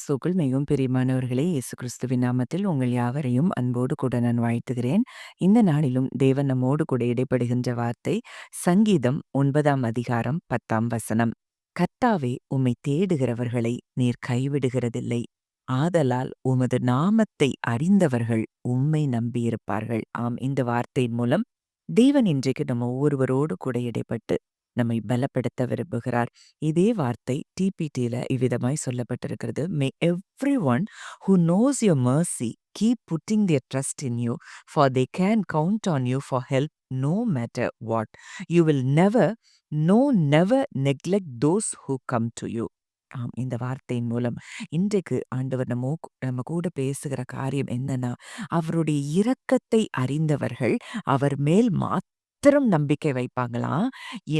கிறிஸ்துவுக்குள் மிகவும் பிரியமானவர்களே, இயேசு கிறிஸ்துவின் நாமத்தில் உங்கள் யாவரையும் அன்போடு கூட நான் வாழ்த்துகிறேன். இந்த நாளிலும் தேவன் நம்மோடு கூட இடைப்படுகின்ற வார்த்தை சங்கீதம் 9ஆம் அதிகாரம் 10ஆம் வசனம். கர்த்தாவே, உம்மை தேடுகிறவர்களை நீர் கைவிடுகிறதில்லை. ஆதலால் உமது நாமத்தை அறிந்தவர்கள் உம்மை நம்பியிருப்பார்கள். ஆம், இந்த வார்த்தையின் மூலம் தேவன் இன்றைக்கு நம்ம ஒவ்வொருவரோடு கூட இடைப்பட்டு நம்மை பலப்படுத்த விரும்புகிறார். இதே வார்த்தை டிபிடில இவ்விதமாய் சொல்லப்பட்டிருக்கிறது. May every one who knows your mercy keep putting their trust in you, for they can count on you for help no matter what. You will never, no, never neglect those who come to you. ஆம், இந்த வார்த்தையின் மூலம் இன்றைக்கு ஆண்டவர் நம்ம கூட பேசுகிற காரியம் என்னன்னா, அவருடைய இரக்கத்தை அறிந்தவர்கள் அவர் மேல் மாத்திரம் நம்பிக்கை வைப்பாங்களாம்.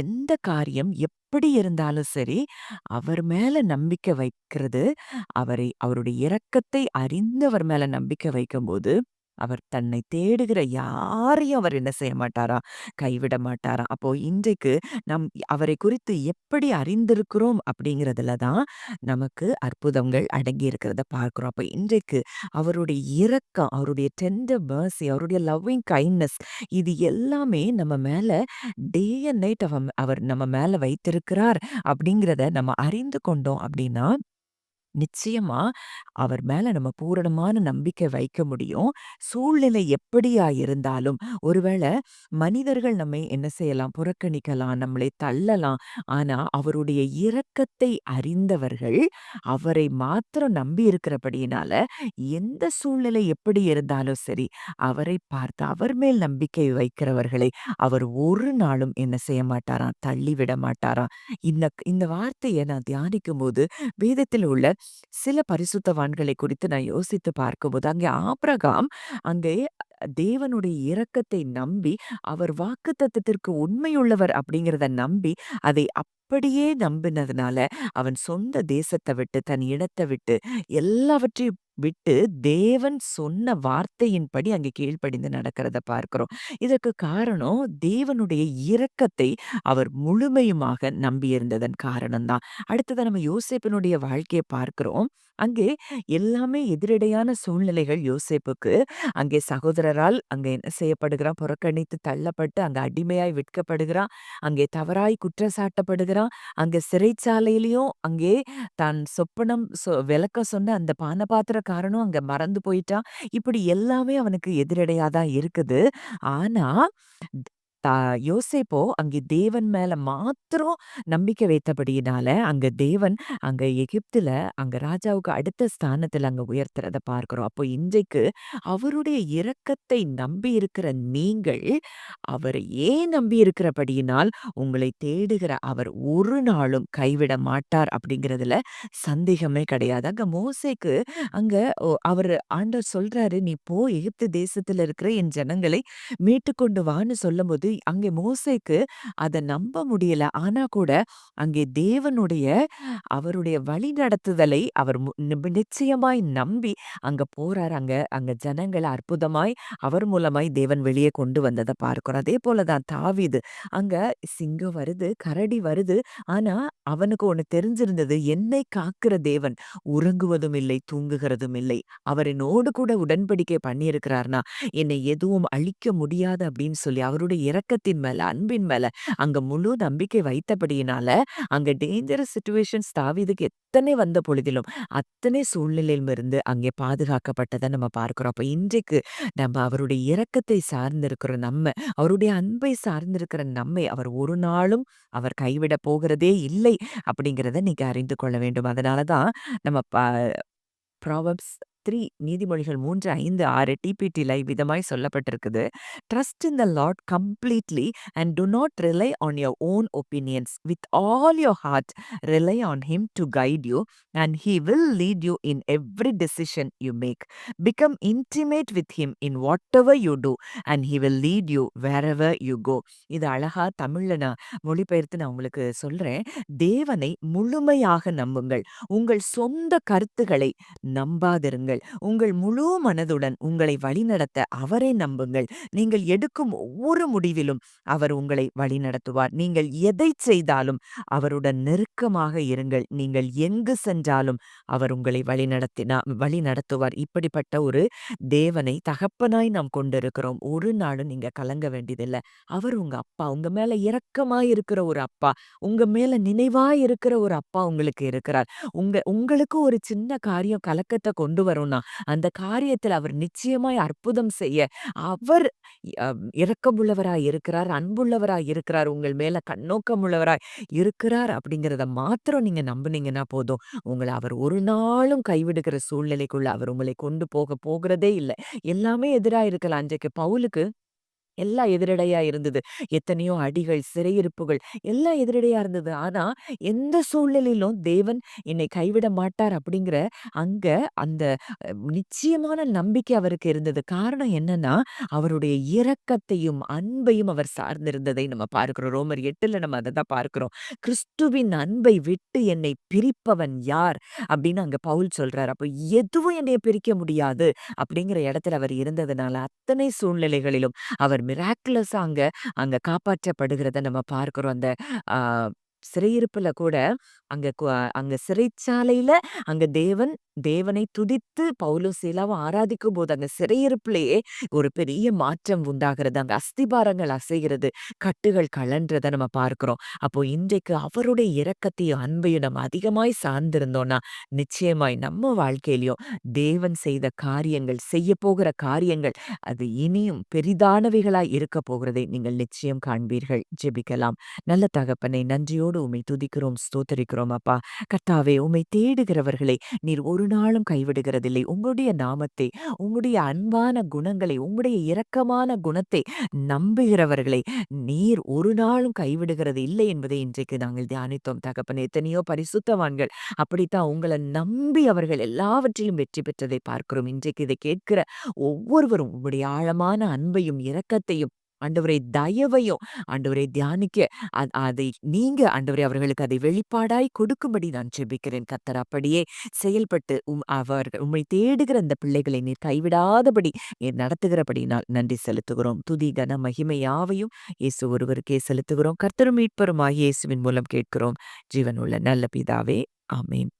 எந்த காரியம் எப்படி இருந்தாலும் சரி, அவர் மேல நம்பிக்கை வைக்கிறது, அவருடைய இரக்கத்தை அறிந்தவர் மேல நம்பிக்கை வைக்கும்போது, அவர் தன்னை தேடுகிற யாரையும் அவர் என்ன செய்ய மாட்டாராம், கைவிட மாட்டாராம். அப்போ இன்றைக்கு நம் அவரை குறித்து எப்படி அறிந்திருக்கிறோம் அப்படிங்கிறதுல தான் நமக்கு அற்புதங்கள் அடங்கி இருக்கிறத பார்க்கிறோம். அப்ப இன்றைக்கு அவருடைய இரக்கம், அவருடைய டெண்டர் mercy, அவருடைய லவ்விங் கைண்ட்னஸ், இது எல்லாமே நம்ம மேல டே அண்ட் நைட் அவர் நம்ம மேல வைத்திருக்கிறார் அப்படிங்கிறத நம்ம அறிந்து கொண்டோம் அப்படின்னா, நிச்சயமா அவர் மேல நம்ம பூரணமான நம்பிக்கை வைக்க முடியும். சூழ்நிலை எப்படியா இருந்தாலும், ஒருவேளை மனிதர்கள் நம்மை என்ன செய்யலாம், புறக்கணிக்கலாம், நம்மளை தள்ளலாம். ஆனா அவருடைய இரக்கத்தை அறிந்தவர்கள் அவரை மாத்திரம் நம்பி இருக்கிறபடியினால, எந்த சூழ்நிலை எப்படி இருந்தாலும் சரி, அவரை பார்த்து அவர் மேல் நம்பிக்கை வைக்கிறவர்களை அவர் ஒரு நாளும் என்ன செய்ய மாட்டாராம், தள்ளிவிட மாட்டாராம். இந்த இந்த வார்த்தையை நான் தியானிக்கும்போது வேதத்தில் உள்ள சில பரிசுத்தவான்களை குறித்து நான் யோசித்து பார்க்கும்போது, அங்கே ஆபிரகாம் அங்கே தேவனுடைய இரக்கத்தை நம்பி, அவர் வாக்குத்தத்தத்திற்கு உண்மையுள்ளவர் அப்படிங்கிறத நம்பி, அதை அப்படியே நம்பினதுனால அவன் சொந்த தேசத்தை விட்டு, தன் இடத்தை விட்டு, எல்லாவற்றையும் விட்டு தேவன் சொன்ன வார்த்தையின்படி அங்கே கீழ்ப்படிந்து நடக்கிறத பார்க்கிறோம். இதற்கு காரணம் தேவனுடைய இரக்கத்தை அவர் முழுமையுமாக நம்பியிருந்ததன் காரணம்தான். அடுத்தது நம்ம யோசேப்பினுடைய வாழ்க்கையை பார்க்கிறோம். அங்கே எல்லாமே எதிரடையான சூழ்நிலைகள் யோசேப்புக்கு. அங்கே சகோதரரால் அங்கே என்ன செய்யப்படுகிறான், புறக்கணித்து தள்ளப்பட்டு அங்கே அடிமையாய் விற்கப்படுகிறான். அங்கே தவறாய் குற்றச்சாட்டப்படுகிறான். அங்கே சிறைச்சாலையிலையும் அங்கே தான் சொப்பனம் விளக்க சொன்ன அந்த பானபாத்திரக்காரனும் அங்க மறந்து போயிட்டான். இப்படி எல்லாமே அவனுக்கு எதிரடையா தான் இருக்குது. ஆனா தா யோசேப்போ அங்கே தேவன் மேல மாத்திரம் நம்பிக்கை வைத்தபடியினால, அங்க தேவன் அங்க எகிப்துல அங்க ராஜாவுக்கு அடுத்த ஸ்தானத்துல அங்க உயர்த்துறத பார்க்கிறோம். அப்போ இன்றைக்கு அவருடைய இரக்கத்தை நம்பி இருக்கிற நீங்கள், அவரை ஏன் நம்பி இருக்கிறபடியினால் உங்களை தேடுகிற அவர் ஒரு நாளும் கைவிட மாட்டார் அப்படிங்கிறதுல சந்தேகமே கிடையாது. அங்க மோசேக்கு அங்க அவரு ஆண்டவர் சொல்றாரு, "நீ போ எகிப்து தேசத்துல இருக்கிற என் ஜனங்களை மீட்டுக்கொண்டு வான்னு" சொல்லும்போது, அங்கே மோசேக்கு அத நம்ப முடியல. ஆனா கூட அங்கே தேவனுடைய அவருடைய வழிநடத்துதலை அவர் நிச்சயமாய் நம்பி அங்க போறாரு. அங்க அங்க ஜனங்கள அற்புதமாய் அவர் மூலமாய் தேவன் வெளியே கொண்டு வந்தத பார்க்கிறோம். அதே போல தான் தாவீது. அங்க சிங்கம் வருது, கரடி வருது. ஆனா அவனுக்கு ஒண்ணு தெரிஞ்சிருந்தது. என்னை காக்கிற தேவன் உறங்குவதும் இல்லை, தூங்குகிறதும் இல்லை. அவர் என்னோடு கூட உடன்படிக்கை பண்ணியிருக்கிறார்னா, என்னை எதுவும் அழிக்க முடியாது அப்படின்னு சொல்லி அவருடைய இரக்கத்தின் மேல, அன்பின் மேல அங்க முழு நம்பிக்கை வைத்தபடியினால, அங்க டேஞ்சரஸ் சிச்சுவேஷன்ஸ் தாவீதுக்கு எத்தனை வந்த பொழுதிலும், அத்தனை சூழ்நிலையிலிருந்து அங்கே பாதுகாக்கப்பட்டதை நம்ம பார்க்கிறோம். அப்ப இன்றைக்கு நம்ம அவருடைய இரக்கத்தை சார்ந்திருக்கிற நம்ம, அவருடைய அன்பை சார்ந்திருக்கிற நம்மை அவர் ஒரு நாளும் அவர் கைவிட போகிறதே இல்லை அப்படிங்கிறத நீங்க அறிந்து கொள்ள வேண்டும். அதனால தான் நம்ம ப்ராவர்ப்ஸ் 3 நீதிமொழிகள் 3, 5, 6 டிபிடில இவ்விதமாய் சொல்லப்பட்டிருக்குது. Trust in the Lord completely and do not rely on your own opinions. With all your heart rely on him to guide you and he will lead you in every decision you make. Become intimate with him in whatever you do and he will lead you wherever you go. இது அழகா தமிழ்ல நான் மொழிபெயர்த்து நான் உங்களுக்கு சொல்றேன். தேவனை முழுமையாக நம்புங்கள். உங்கள் சொந்த கருத்துக்களை நம்பாதிருங்கள். நம்புங்கள். உங்கள் முழு மனதுடன் உங்களை வழிநடத்த அவரை நம்புங்கள். நீங்கள் எடுக்கும் ஒவ்வொரு முடிவிலும் அவர் உங்களை வழிநடத்துவார். நீங்கள் எதைச் செய்தாலும் அவருடன் நெருக்கமாக இருங்கள். நீங்கள் எங்கு சென்றாலும் அவர் உங்களை வழிநடத்துவார். இப்படிப்பட்ட ஒரு தேவனை தகப்பனாய் நாம் கொண்டிருக்கிறோம். ஒரு நாளும் நீங்க கலங்க வேண்டியதில்ல. அவர் உங்க அப்பா. உங்க மேல இரக்கமாய் இருக்கிற ஒரு அப்பா. உங்க மேல நினைவாய் இருக்கிற ஒரு அப்பா உங்களுக்கு இருக்கிறார். உங்களுக்கு ஒரு சின்ன காரியம் கலக்கத்த கொண்டு வரும்னா, அந்த காரியத்துல அவர் நிச்சயமாய் அற்புதம் செய்ய அவர் அ இரக்கமுள்ளவராய் இருக்கிறார், அன்புள்ளவராய் இருக்கிறார், உங்கள் மேல கண்ணோக்கம் உள்ளவராய் இருக்கிறார் அப்படிங்கிறத மாத்திரம் நீங்க நம்புனீங்கன்னா போதும். உங்கள அவர் ஒரு நாளும் கைவிடுகிற சூழ்நிலைக்குள்ள அவர் உங்களை கொண்டு போகிறதே இல்ல. எல்லாமே எதிரா இருக்கலாம். அன்றைக்கு பவுலுக்கு எல்லாம் எதிரடையா இருந்தது. எத்தனையோ அடிகள், சிறையிருப்புகள் எல்லாம் எதிரடையா இருந்தது. ஆனா, எந்த சூழ்நிலையிலும் தேவன் என்னை கைவிட மாட்டார் அப்படிங்கிற அங்க அந்த நிச்சயமான நம்பிக்கை அவருக்கு இருந்தது. காரணம் என்னன்னா, அவருடைய இரக்கத்தையும், அன்பையும் அவர் சார்ந்திருந்ததை நம்ம பார்க்கிறோம். ரோமர் 8ல நம்ம அததான் பார்க்கிறோம். கிறிஸ்துவின் அன்பை விட்டு என்னை பிரிப்பவன் யார்? அப்படின்னு அங்க பவுல் சொல்றாரு. அப்ப எதுவும் என்னைய பிரிக்க முடியாது அப்படிங்கிற இடத்துல அவர் இருந்ததுனால, அத்தனை சூழ்நிலைகளிலும் அவர் மிராக்குலஸா அங்க அங்க காப்பாற்றப்படுகிறத நம்ம பார்க்கிறோம். அந்த ஆ சிறையிருப்புல கூட அங்க சிறைச்சாலையில அங்க தேவனை துதித்து பவுலும் சீலாவும் ஆராதிக்கும்போது அங்க சிறையிருப்பிலேயே ஒரு பெரிய மாற்றம் உண்டாகிறது. அங்க அஸ்திபாரங்கள் அசைகிறது. கட்டுகள் கழன்றத நம்ம பார்க்கிறோம். அப்போ இன்றைக்கு அவருடைய இரக்கத்தையும் அன்பையும் நம்ம அதிகமாய் சார்ந்திருந்தோம்னா, நிச்சயமாய் நம்ம வாழ்க்கையிலயும் தேவன் செய்த காரியங்கள், செய்யப்போகிற காரியங்கள் அது இனியும் பெரிதானவைகளாய் இருக்கப் போகிறதை நீங்கள் நிச்சயம் காண்பீர்கள். ஜெபிக்கலாம். நல்ல தகப்பனே, நன்றியோடு உம்மை துதிக்கிறோம், ஸ்தோத்தரிக்கிறோம் அப்பா. கர்த்தாவே, உம்மை தேடுகிறவர்களை நீர் ஒரு நாளும் கைவிடுகிறதில்லை. உம்முடைய நாமத்தை, உம்முடைய அன்பான குணங்களை, உம்முடைய இரக்கமான குணத்தை நம்புகிறவர்களை நீர் ஒரு நாளும் கைவிடுகிறது இல்லை என்பதை இன்றைக்கு நாங்கள் தியானித்தோம் தகப்பனே. எத்தனையோ பரிசுத்தவான்கள் அப்படித்தான் உங்கள நம்பி அவர்கள் எல்லாவற்றிலும் வெற்றி பெற்றதை பார்க்கிறோம். இன்றைக்கு இதை கேட்கிற ஒவ்வொருவரும் உம்முடைய ஆழமான அன்பையும், இரக்கத்தையும், ஆண்டவரே தயவையும் ஆண்டவரே தியானிக்க அதை நீங்க ஆண்டவரே அவர்களுக்கு அதை வெளிப்பாடாய் கொடுக்கும்படி நான் ஜெபிக்கிறேன். கர்த்தர் அப்படியே செயல்பட்டு உம்மை தேடுகிற அந்த பிள்ளைகளை நீர் கைவிடாதபடி நீர் நடத்துகிறபடினால் நன்றி செலுத்துகிறோம். துதி கன மகிமை யாவையும் இயேசு ஒருவருக்கே செலுத்துகிறோம். கர்த்தரும் மீட்பருமாகிய இயேசுவின் மூலம் கேட்கிறோம். ஜீவனுள்ள நல்ல பிதாவே, ஆமென்.